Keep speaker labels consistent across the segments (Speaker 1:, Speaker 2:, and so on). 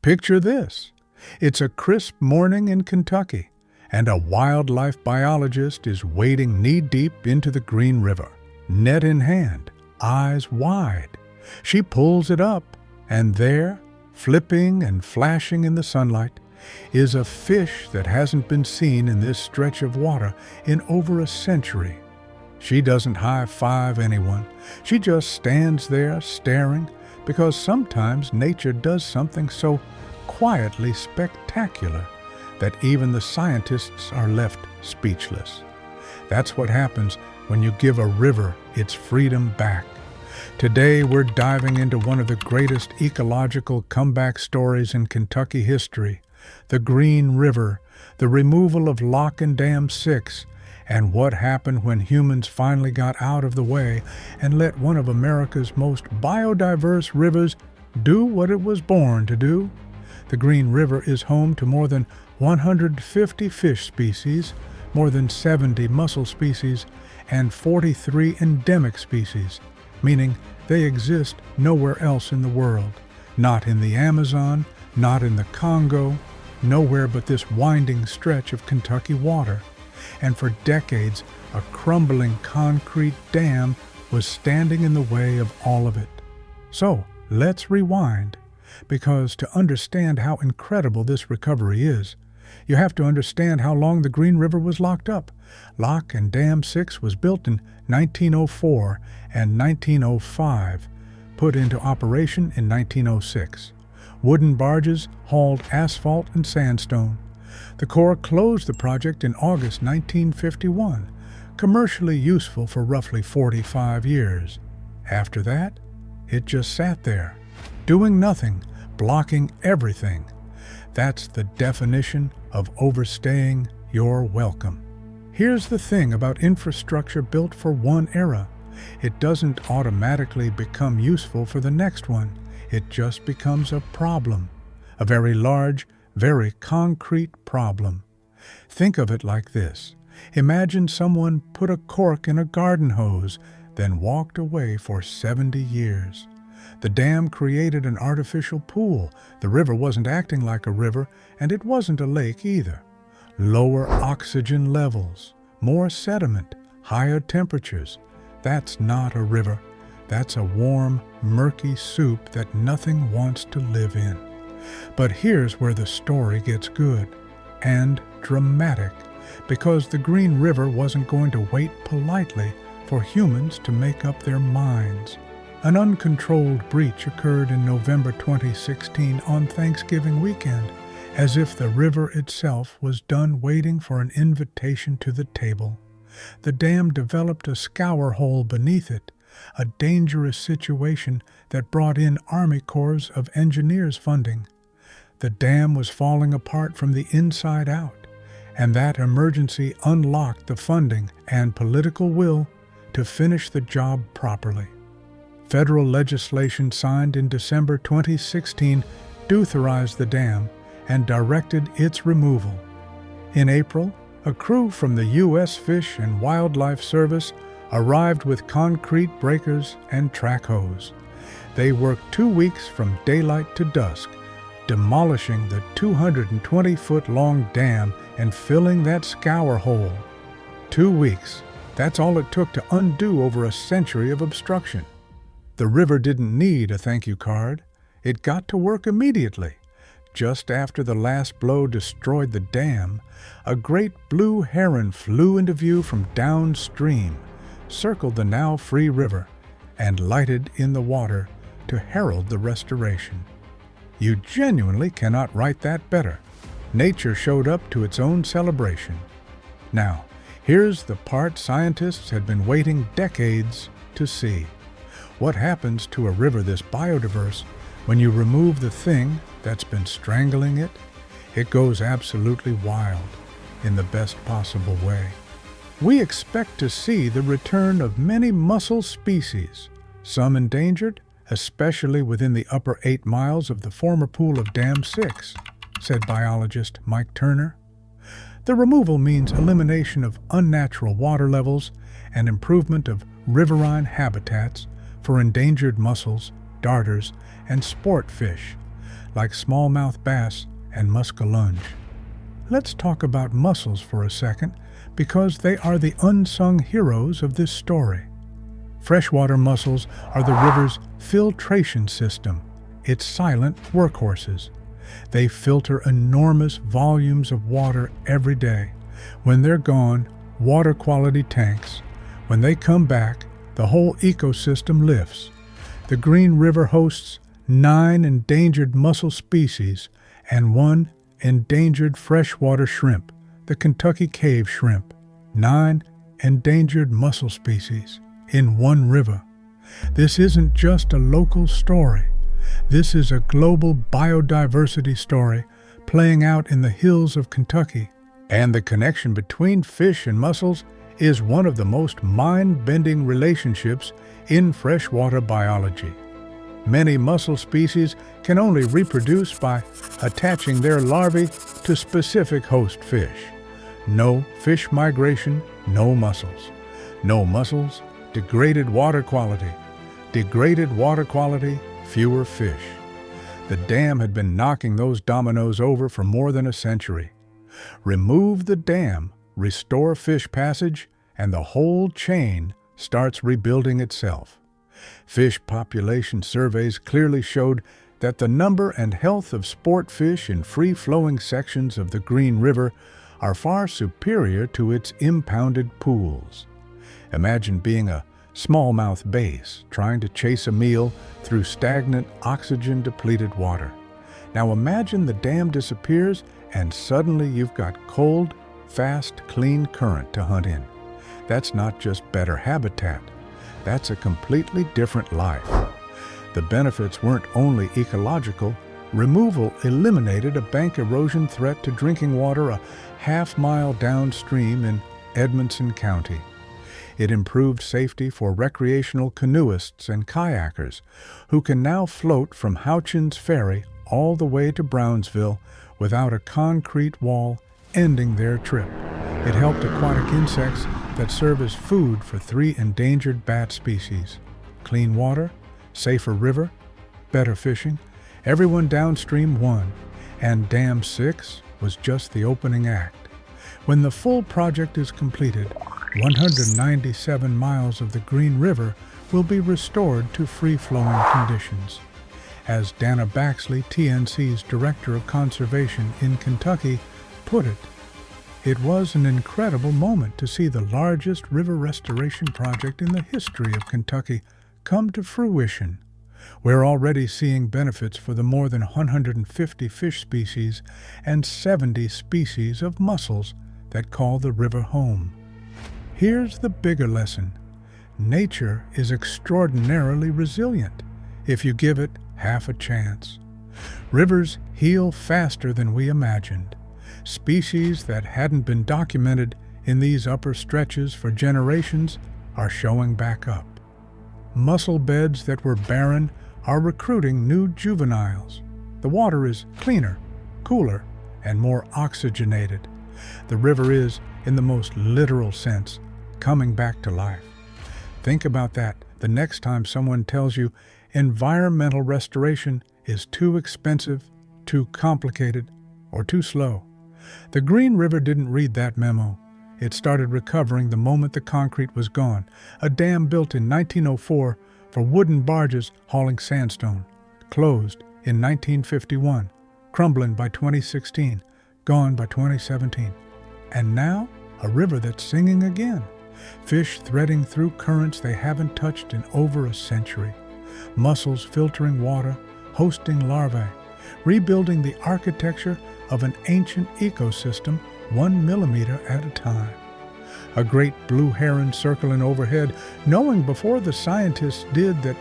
Speaker 1: Picture this. It's a crisp morning in Kentucky, and a wildlife biologist is wading knee-deep into the Green River, net in hand, eyes wide. She pulls it up, and there, flipping and flashing in the sunlight, is a fish that hasn't been seen in this stretch of water in over a century. She doesn't high-five anyone. She just stands there staring, because sometimes nature does something so quietly spectacular that even the scientists are left speechless. That's what happens when you give a river its freedom back. Today we're diving into one of the greatest ecological comeback stories in Kentucky history, the Green River, the removal of Lock and Dam 6, and what happened when humans finally got out of the way and let one of America's most biodiverse rivers do what it was born to do. The Green River is home to more than 150 fish species, more than 70 mussel species, and 43 endemic species, meaning they exist nowhere else in the world, not in the Amazon, not in the Congo, nowhere but this winding stretch of Kentucky water. And for decades, a crumbling concrete dam was standing in the way of all of it. So, let's rewind, because to understand how incredible this recovery is, you have to understand how long the Green River was locked up. Lock and Dam 6 was built in 1904 and 1905, put into operation in 1906. Wooden barges hauled asphalt and sandstone. The Corps closed the project in August 1951, commercially useful for roughly 45 years. After that, it just sat there, doing nothing, blocking everything. That's the definition of overstaying your welcome. Here's the thing about infrastructure built for one era. It doesn't automatically become useful for the next one. It just becomes a problem, a very large, very concrete problem. Think of it like this. Imagine someone put a cork in a garden hose, then walked away for 70 years. The dam created an artificial pool. The river wasn't acting like a river, and it wasn't a lake either. Lower oxygen levels, more sediment, higher temperatures. That's not a river. That's a warm, murky soup that nothing wants to live in. But here's where the story gets good and dramatic, because the Green River wasn't going to wait politely for humans to make up their minds. An uncontrolled breach occurred in November 2016 on Thanksgiving weekend, as if the river itself was done waiting for an invitation to the table. The dam developed a scour hole beneath it, a dangerous situation that brought in Army Corps of Engineers funding. The dam was falling apart from the inside out, and that emergency unlocked the funding and political will to finish the job properly. Federal legislation signed in December 2016 authorized the dam and directed its removal. In April, a crew from the U.S. Fish and Wildlife Service arrived with concrete breakers and track hose. They worked 2 weeks from daylight to dusk, demolishing the 220-foot-long dam and filling that scour hole. 2 weeks. That's all it took to undo over a century of obstruction. The river didn't need a thank you card. It got to work immediately. Just after the last blow destroyed the dam, a great blue heron flew into view from downstream, circled the now free river, and lighted in the water to herald the restoration. You genuinely cannot write that better. Nature showed up to its own celebration. Now, here's the part scientists had been waiting decades to see. What happens to a river this biodiverse when you remove the thing that's been strangling it? It goes absolutely wild, in the best possible way. We expect to see the return of many mussel species, some endangered, especially within the upper 8 miles of the former pool of Dam 6, said biologist Mike Turner. The removal means elimination of unnatural water levels and improvement of riverine habitats for endangered mussels, darters, and sport fish, like smallmouth bass and muskellunge. Let's talk about mussels for a second, because they are the unsung heroes of this story. Freshwater mussels are the river's filtration system, its silent workhorses. They filter enormous volumes of water every day. When they're gone, water quality tanks. When they come back, the whole ecosystem lifts. The Green River hosts 9 endangered mussel species and 1 endangered freshwater shrimp, the Kentucky cave shrimp. 9 endangered mussel species in one river. This isn't just a local story. This is a global biodiversity story playing out in the hills of Kentucky. And the connection between fish and mussels is one of the most mind-bending relationships in freshwater biology. Many mussel species can only reproduce by attaching their larvae to specific host fish. No fish migration, no mussels. No mussels, degraded water quality. Degraded water quality, fewer fish. The dam had been knocking those dominoes over for more than a century. Remove the dam, restore fish passage, and the whole chain starts rebuilding itself. Fish population surveys clearly showed that the number and health of sport fish in free-flowing sections of the Green River are far superior to its impounded pools. Imagine being a smallmouth bass trying to chase a meal through stagnant, oxygen-depleted water. Now imagine the dam disappears and suddenly you've got cold, fast, clean current to hunt in. That's not just better habitat. That's a completely different life. The benefits weren't only ecological. Removal eliminated a bank erosion threat to drinking water a half-mile downstream in Edmonson County. It improved safety for recreational canoeists and kayakers, who can now float from Houchins Ferry all the way to Brownsville without a concrete wall ending their trip. It helped aquatic insects that serve as food for 3 endangered bat species. Clean water, safer river, better fishing. Everyone downstream won, and Dam 6 was just the opening act. When the full project is completed, 197 miles of the Green River will be restored to free-flowing conditions. As Dana Baxley, TNC's Director of Conservation in Kentucky, put it, "It was an incredible moment to see the largest river restoration project in the history of Kentucky come to fruition. We're already seeing benefits for the more than 150 fish species and 70 species of mussels that call the river home." Here's the bigger lesson. Nature is extraordinarily resilient if you give it half a chance. Rivers heal faster than we imagined. Species that hadn't been documented in these upper stretches for generations are showing back up. Mussel beds that were barren are recruiting new juveniles. The water is cleaner, cooler, and more oxygenated. The river is, in the most literal sense, coming back to life. Think about that the next time someone tells you environmental restoration is too expensive, too complicated, or too slow. The Green River didn't read that memo. It started recovering the moment the concrete was gone. A dam built in 1904 for wooden barges hauling sandstone, closed in 1951, crumbling by 2016, gone by 2017. And now, a river that's singing again. Fish threading through currents they haven't touched in over a century. Mussels filtering water, hosting larvae, rebuilding the architecture of an ancient ecosystem 1 millimeter at a time. A great blue heron circling overhead, knowing before the scientists did that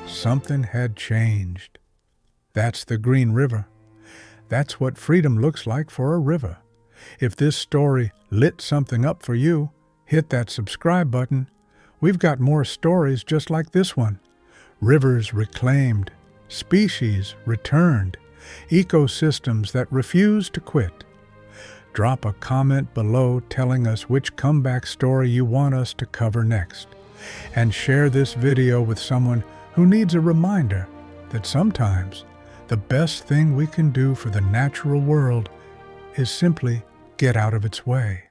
Speaker 1: something had changed. That's the Green River. That's what freedom looks like for a river. If this story lit something up for you, hit that subscribe button. We've got more stories just like this one. Rivers reclaimed, species returned, ecosystems that refuse to quit. Drop a comment below telling us which comeback story you want us to cover next. And share this video with someone who needs a reminder that sometimes the best thing we can do for the natural world is simply get out of its way.